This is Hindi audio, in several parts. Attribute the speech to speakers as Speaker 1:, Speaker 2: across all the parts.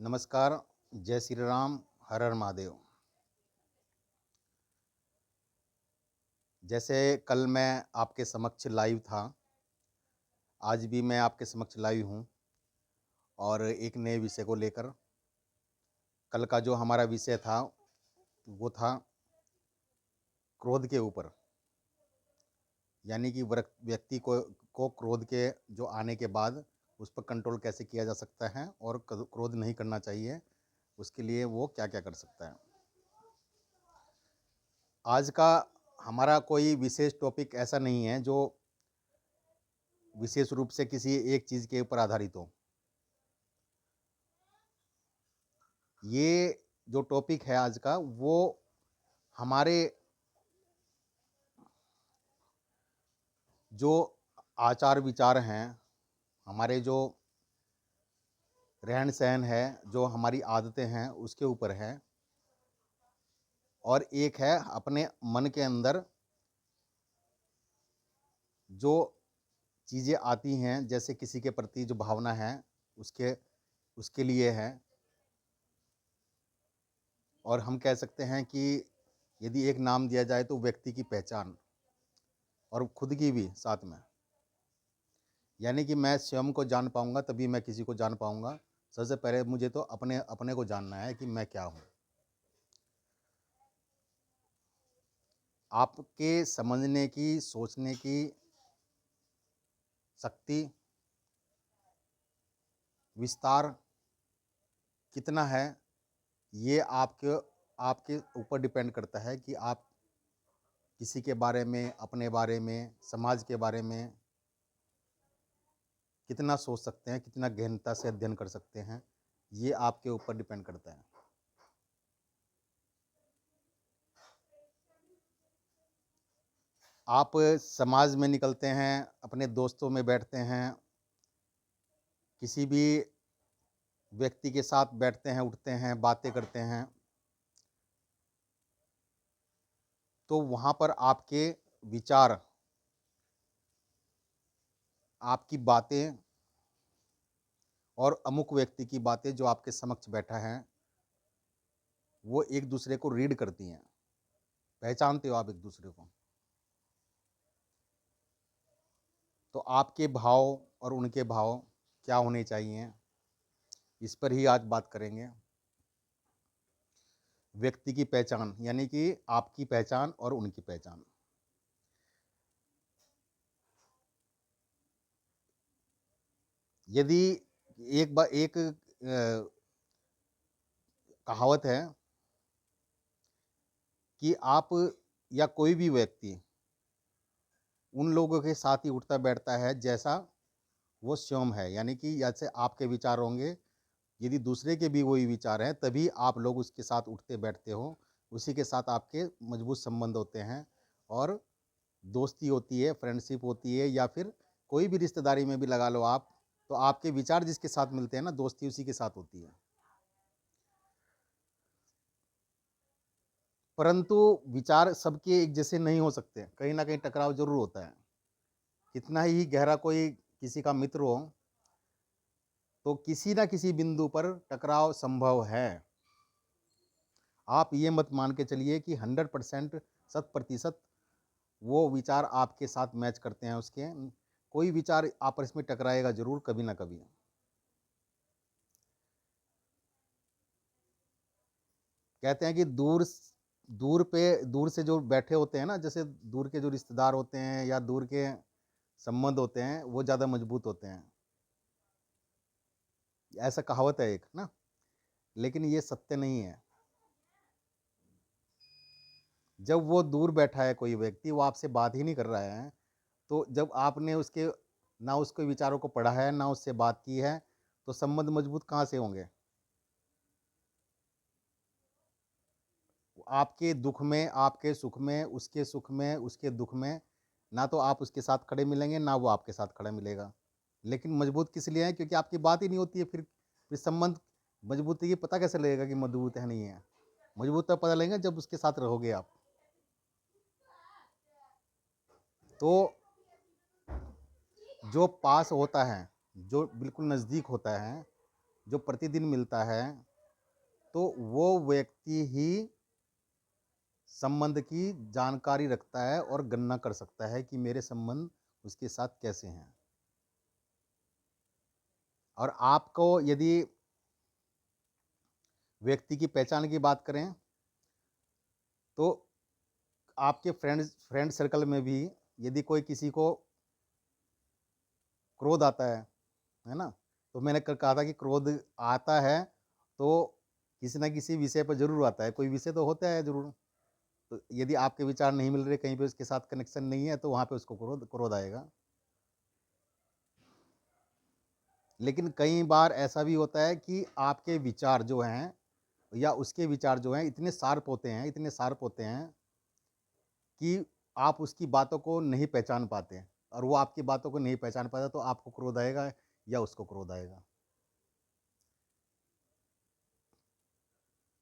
Speaker 1: नमस्कार, जय श्री राम, हर हर महादेव। जैसे कल मैं आपके समक्ष लाइव था, आज भी मैं आपके समक्ष लाइव हूँ और एक नए विषय को लेकर। कल का जो हमारा विषय था, वो था क्रोध के ऊपर। यानी कि व्यक्ति को क्रोध के जो आने के बाद उस पर कंट्रोल कैसे किया जा सकता है और क्रोध नहीं करना चाहिए, उसके लिए वो क्या-क्या कर सकता है। आज का हमारा कोई विशेष टॉपिक ऐसा नहीं है जो विशेष रूप से किसी एक चीज़ के ऊपर आधारित हो। ये जो टॉपिक है आज का, वो हमारे जो आचार विचार हैं, हमारे जो रहन सहन है, जो हमारी आदतें हैं, उसके ऊपर है। और एक है अपने मन के अंदर जो चीज़ें आती हैं, जैसे किसी के प्रति जो भावना है, उसके उसके लिए है। और हम कह सकते हैं कि यदि एक नाम दिया जाए तो व्यक्ति की पहचान और खुद की भी साथ में। यानी कि मैं स्वयं को जान पाऊँगा तभी मैं किसी को जान पाऊँगा। सबसे पहले मुझे तो अपने अपने को जानना है कि मैं क्या हूँ। आपके समझने की, सोचने की शक्ति, विस्तार कितना है, ये आपके आपके ऊपर डिपेंड करता है कि आप किसी के बारे में, अपने बारे में, समाज के बारे में कितना सोच सकते हैं, कितना गहनता से अध्ययन कर सकते हैं, ये आपके ऊपर डिपेंड करता है। आप समाज में निकलते हैं, अपने दोस्तों में बैठते हैं, किसी भी व्यक्ति के साथ बैठते हैं, उठते हैं, बातें करते हैं, तो वहाँ पर आपके विचार, आपकी बातें और अमुक व्यक्ति की बातें जो आपके समक्ष बैठा है, वो एक दूसरे को रीड करती हैं, पहचानते हो आप एक दूसरे को। तो आपके भाव और उनके भाव क्या होने चाहिए, इस पर ही आज बात करेंगे। व्यक्ति की पहचान यानी कि आपकी पहचान और उनकी पहचान। यदि एक कहावत है कि आप या कोई भी व्यक्ति उन लोगों के साथ ही उठता बैठता है जैसा वो स्वयं है। यानी कि जैसे आपके विचार होंगे, यदि दूसरे के भी वही विचार हैं, तभी आप लोग उसके साथ उठते बैठते हो, उसी के साथ आपके मजबूत संबंध होते हैं और दोस्ती होती है, फ्रेंडशिप होती है, या फिर कोई भी रिश्तेदारी में भी लगा लो आप, तो आपके विचार जिसके साथ मिलते हैं ना, दोस्ती उसी के साथ होती है। परंतु विचार सबके एक जैसे नहीं हो सकते, कहीं न कहीं टकराव ज़रूर होता है। कितना ही गहरा कोई किसी का मित्र हो, तो किसी न किसी बिंदु पर टकराव संभव है। आप ये मत मान के चलिए कि 100% 100% वो विचार आपके साथ मैच करते हैं उसके। कोई विचार आपस में टकराएगा ज़रूर कभी न कभी। कहते हैं कि दूर से जो बैठे होते हैं ना, जैसे दूर के जो रिश्तेदार होते हैं या दूर के संबंध होते हैं, वो ज़्यादा मजबूत होते हैं। ऐसा कहावत है एक ना, लेकिन ये सत्य नहीं है। जब वो दूर बैठा है कोई व्यक्ति, वो आपसे बात ही नहीं कर रहा है, तो जब आपने उसके ना उसके विचारों को पढ़ा है, ना उससे बात की है, तो संबंध मजबूत कहाँ से होंगे? आपके दुख में, आपके सुख में, उसके सुख में, उसके दुख में, ना तो आप उसके साथ खड़े मिलेंगे, ना वो आपके साथ खड़ा मिलेगा। लेकिन मजबूत किस लिए है? क्योंकि आपकी बात ही नहीं होती है फिर संबंध मजबूत है, ये पता कैसे लगेगा कि मजबूत है, नहीं है? मजबूत तब पता लगेगा जब उसके साथ रहोगे आप। तो जो पास होता है, जो बिल्कुल नज़दीक होता है, जो प्रतिदिन मिलता है, तो वो व्यक्ति ही संबंध की जानकारी रखता है और गणना कर सकता है कि मेरे संबंध उसके साथ कैसे हैं। और आपको यदि व्यक्ति की पहचान की बात करें, तो आपके फ्रेंड सर्कल में भी यदि कोई किसी को क्रोध आता है ना? तो मैंने कहा था कि क्रोध आता है तो किसी न किसी विषय पर ज़रूर आता है, कोई विषय तो होता है ज़रूर। तो यदि आपके विचार नहीं मिल रहे, कहीं पे उसके साथ कनेक्शन नहीं है, तो वहाँ पे उसको क्रोध क्रोध आएगा। लेकिन कई बार ऐसा भी होता है कि आपके विचार जो हैं या उसके विचार जो हैं इतने शार्प होते हैं कि आप उसकी बातों को नहीं पहचान पाते हैं, और वो आपकी बातों को नहीं पहचान पाता, तो आपको क्रोध आएगा या उसको क्रोध आएगा।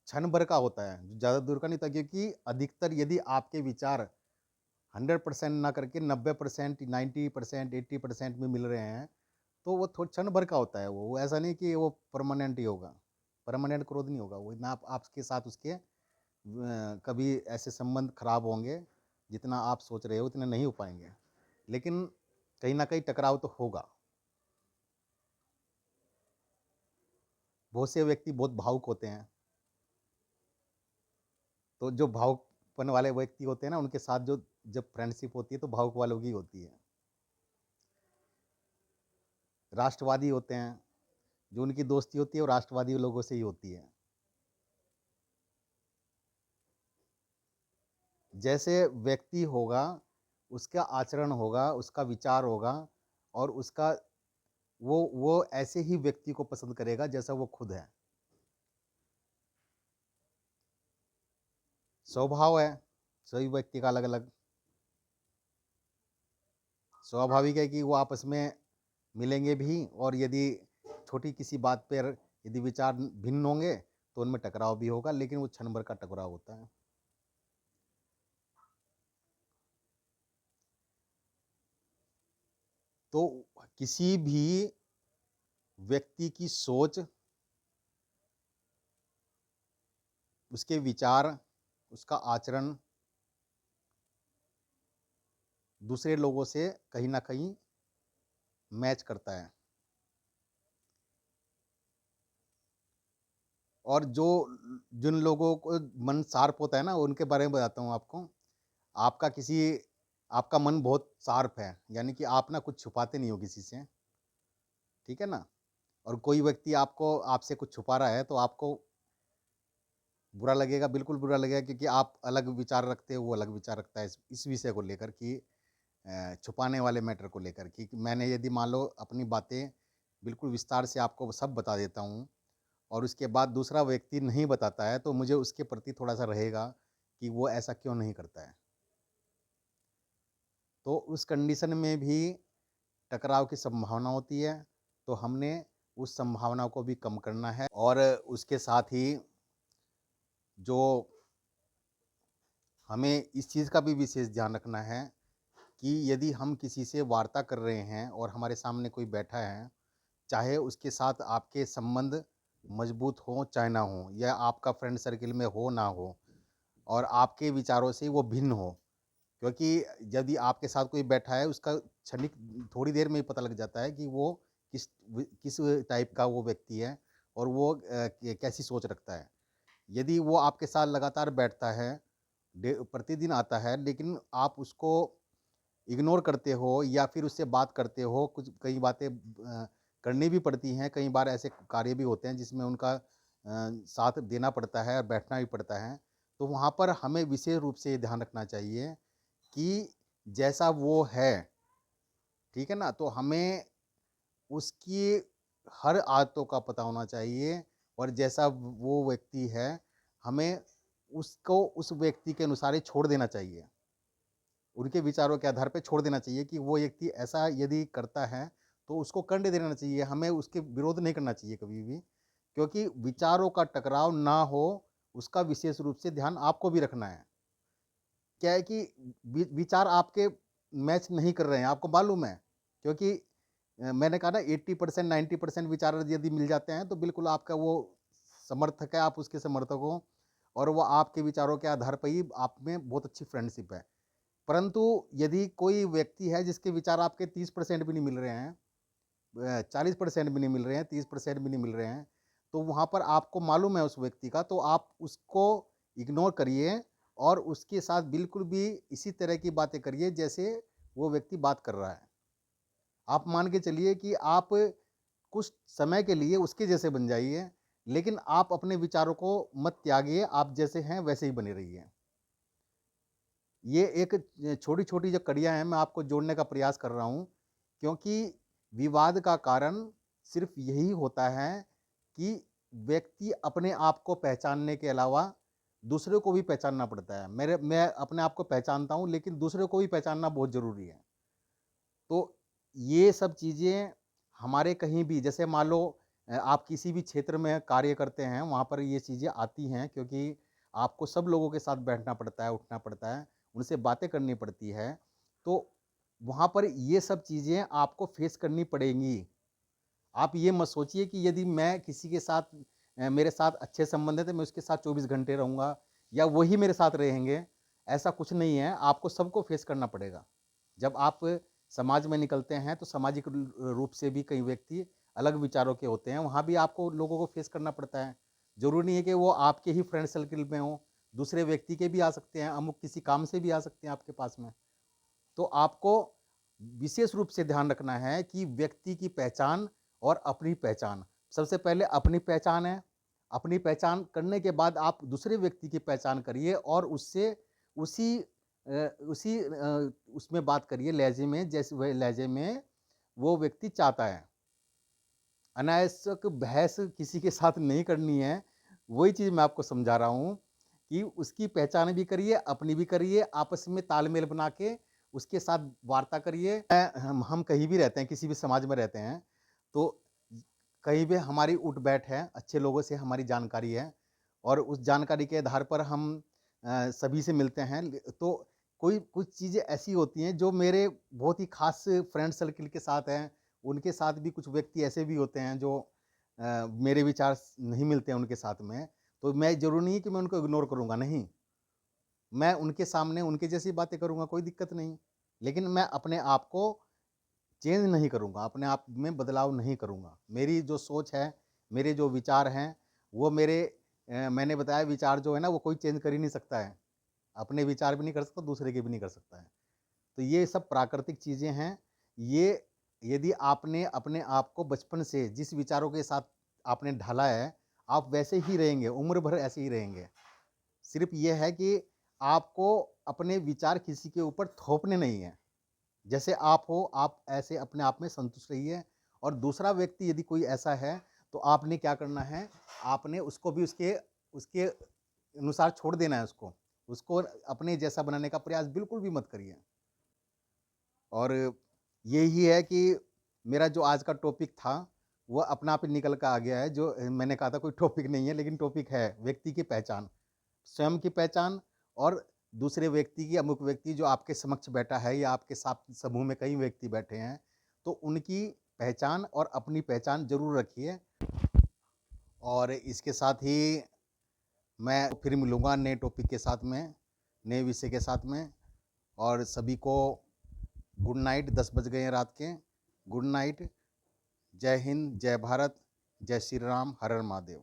Speaker 1: क्षण भर का होता है, ज़्यादा दूर का नहीं होता, क्योंकि अधिकतर यदि आपके विचार 100% ना करके 90%, 90%, 80% में मिल रहे हैं, तो वो थोड़ा क्षण भर का होता है। वो ऐसा नहीं कि वो परमानेंट ही होगा, परमानेंट क्रोध नहीं होगा। वो ना आपके साथ उसके कभी ऐसे संबंध खराब होंगे, जितना आप सोच रहे हो उतने नहीं हो पाएंगे, लेकिन कहीं ना कहीं टकराव तो होगा। बहुत से व्यक्ति बहुत भावुक होते हैं, तो जो भावुकपन वाले व्यक्ति होते हैं ना, उनके साथ जो जब फ्रेंडशिप होती है तो भावुक वालों की होती है। राष्ट्रवादी होते हैं, जो उनकी दोस्ती होती है वो राष्ट्रवादी लोगों से ही होती है। जैसे व्यक्ति होगा, उसका आचरण होगा, उसका विचार होगा, और उसका वो ऐसे ही व्यक्ति को पसंद करेगा जैसा वो खुद है। स्वभाव है सभी व्यक्ति का अलग अलग। स्वाभाविक है कि वो आपस में मिलेंगे भी, और यदि छोटी किसी बात पर यदि विचार भिन्न होंगे तो उनमें टकराव भी होगा, लेकिन वो क्षण भर का टकराव होता है। तो किसी भी व्यक्ति की सोच, उसके विचार, उसका आचरण दूसरे लोगों से कहीं न कहीं मैच करता है। और जिन लोगों को मन शार्प होता है ना, उनके बारे में बताता हूँ आपको। आपका किसी आपका मन बहुत शार्प है, यानी कि आप ना कुछ छुपाते नहीं हो किसी से, ठीक है ना? और कोई व्यक्ति आपसे कुछ छुपा रहा है, तो आपको बुरा लगेगा, बिल्कुल बुरा लगेगा, क्योंकि आप अलग विचार रखते हो, वो अलग विचार रखता है इस विषय को लेकर कि छुपाने वाले मैटर को लेकर कि मैंने यदि मान लो अपनी बातें बिल्कुल विस्तार से आपको सब बता देता हूँ, और उसके बाद दूसरा व्यक्ति नहीं बताता है, तो मुझे उसके प्रति थोड़ा-सा रहेगा कि वो ऐसा क्यों नहीं करता है। तो उस कंडीशन में भी टकराव की संभावना होती है, तो हमने उस संभावना को भी कम करना है, और उसके साथ ही जो हमें इस चीज़ का भी विशेष ध्यान रखना है कि यदि हम किसी से वार्ता कर रहे हैं और हमारे सामने कोई बैठा है, चाहे उसके साथ आपके संबंध मजबूत हों चाहे ना हों, या आपका फ्रेंड सर्किल में हो ना हो, और आपके विचारों से वो भिन्न हो, क्योंकि यदि आपके साथ कोई बैठा है, उसका क्षणिक थोड़ी देर में ही पता लग जाता है कि वो किस टाइप का वो व्यक्ति है, और वो कैसी सोच रखता है। यदि वो आपके साथ लगातार बैठता है, प्रतिदिन आता है, लेकिन आप उसको इग्नोर करते हो या फिर उससे बात करते हो, कुछ कई बातें करनी भी पड़ती हैं, कई बार ऐसे कार्य भी होते हैं जिसमें उनका साथ देना पड़ता है और बैठना भी पड़ता है। तो वहाँ पर हमें विशेष रूप से ये ध्यान रखना चाहिए कि जैसा वो है, ठीक है ना? तो हमें उसकी हर आदतों का पता होना चाहिए, और जैसा वो व्यक्ति है, हमें उसको उस व्यक्ति के अनुसार ही छोड़ देना चाहिए। उनके विचारों के आधार पे छोड़ देना चाहिए कि वो व्यक्ति ऐसा यदि करता है, तो उसको करने देना चाहिए, हमें उसके विरोध नहीं करना चाहिए कभी भी। क्योंकि विचारों का टकराव ना हो, उसका विशेष रूप से ध्यान आपको भी रखना है। क्या है कि विचार आपके मैच नहीं कर रहे हैं, आपको मालूम है, क्योंकि मैंने कहा ना 80% 90% विचार यदि मिल जाते हैं तो बिल्कुल आपका वो समर्थक है, आप उसके समर्थक हो और वो आपके विचारों के आधार पर ही आप में बहुत अच्छी फ्रेंडशिप है। परंतु यदि कोई व्यक्ति है जिसके विचार आपके 30% भी नहीं मिल रहे हैं, 40% भी नहीं मिल रहे हैं, 30% भी नहीं मिल रहे हैं, तो वहाँ पर आपको मालूम है उस व्यक्ति का, तो आप उसको इग्नोर करिए और उसके साथ बिल्कुल भी इसी तरह की बातें करिए जैसे वो व्यक्ति बात कर रहा है। आप मान के चलिए कि आप कुछ समय के लिए उसके जैसे बन जाइए, लेकिन आप अपने विचारों को मत त्यागिए, आप जैसे हैं वैसे ही बने रहिए। ये एक छोटी-छोटी जो कड़ियाँ हैं, मैं आपको जोड़ने का प्रयास कर रहा हूँ, क्योंकि विवाद का कारण सिर्फ़ यही होता है कि व्यक्ति अपने आप को पहचानने के अलावा दूसरे को भी पहचानना पड़ता है। मैं अपने आप को पहचानता हूँ, लेकिन दूसरे को भी पहचानना बहुत ज़रूरी है। तो ये सब चीज़ें हमारे कहीं भी जैसे मान लो आप किसी भी क्षेत्र में कार्य करते हैं, वहाँ पर ये चीज़ें आती हैं क्योंकि आपको सब लोगों के साथ बैठना पड़ता है, उठना पड़ता है, उनसे बातें करनी पड़ती है। तो वहाँ पर ये सब चीज़ें आपको फेस करनी पड़ेंगी। आप ये मत सोचिए कि यदि मैं किसी के साथ मेरे साथ अच्छे संबंध है तो मैं उसके साथ 24 घंटे रहूँगा या वही मेरे साथ रहेंगे, ऐसा कुछ नहीं है, आपको सबको फेस करना पड़ेगा। जब आप समाज में निकलते हैं तो सामाजिक रूप से भी कई व्यक्ति अलग विचारों के होते हैं, वहाँ भी आपको लोगों को फेस करना पड़ता है। ज़रूरी नहीं है कि वो आपके ही फ्रेंड सर्किल में हों, दूसरे व्यक्ति के भी आ सकते हैं, अमुक किसी काम से भी आ सकते हैं आपके पास में। तो आपको विशेष रूप से ध्यान रखना है कि व्यक्ति की पहचान और अपनी पहचान। सबसे पहले अपनी पहचान है, अपनी पहचान करने के बाद आप दूसरे व्यक्ति की पहचान करिए और उससे उसी उसमें बात करिए लहज़े में जैसे वह लहज़े में वो व्यक्ति चाहता है। अनावश्यक बहस किसी के साथ नहीं करनी है, वही चीज़ मैं आपको समझा रहा हूँ कि उसकी पहचान भी करिए, अपनी भी करिए, आपस में तालमेल बना के उसके साथ वार्ता करिए। हम कहीं भी रहते हैं, किसी भी समाज में रहते हैं, तो कहीं भी हमारी उठ-बैठ है, अच्छे लोगों से हमारी जानकारी है और उस जानकारी के आधार पर हम सभी से मिलते हैं। तो कोई कुछ चीज़ें ऐसी होती हैं जो मेरे बहुत ही ख़ास फ्रेंड सर्किल के साथ हैं, उनके साथ भी कुछ व्यक्ति ऐसे भी होते हैं जो मेरे विचार नहीं मिलते हैं उनके साथ में, तो मैं ज़रूरी नहीं है कि मैं उनको इग्नोर करूँगा, नहीं। मैं उनके सामने उनके जैसी बातें करूँगा, कोई दिक्कत नहीं। लेकिन मैं अपने आप को चेंज नहीं करूँगा, अपने आप में बदलाव नहीं करूँगा। मेरी जो सोच है, मेरे जो विचार हैं, वो मेरे मैंने बताया विचार जो है ना, वो कोई चेंज कर ही नहीं सकता है। अपने विचार भी नहीं कर सकता, दूसरे के भी नहीं कर सकता है। तो ये सब प्राकृतिक चीज़ें हैं। ये यदि आपने अपने आप को बचपन से जिस विचारों के साथ आपने ढाला है, आप वैसे ही रहेंगे, उम्र भर ऐसे ही रहेंगे। सिर्फ़ ये है कि आपको अपने विचार किसी के ऊपर थोपने नहीं हैं। जैसे आप हो, आप ऐसे अपने आप में संतुष्ट रहिए और दूसरा व्यक्ति यदि कोई ऐसा है, तो आपने क्या करना है, आपने उसको भी उसके उसके अनुसार छोड़ देना है उसको। उसको अपने जैसा बनाने का प्रयास बिल्कुल भी मत करिए। और यही है कि मेरा जो आज का टॉपिक था, वो अपना आप ही निकल कर आ गया है। जो मैंने कहा था कोई टॉपिक नहीं है, लेकिन टॉपिक है व्यक्ति की पहचान। स्वयं की पहचान और दूसरे व्यक्ति की अमुक व्यक्ति जो आपके समक्ष बैठा है या आपके साथ समूह में कई व्यक्ति बैठे हैं, तो उनकी पहचान और अपनी पहचान ज़रूर रखिए। और इसके साथ ही मैं फिर मिलूँगा नए टॉपिक के साथ में, नए विषय के साथ में और सभी को गुड नाइट 10 बज गए हैं रात के। गुड नाइट, जय हिंद, जय भारत, जय श्री राम, हर हर महादेव।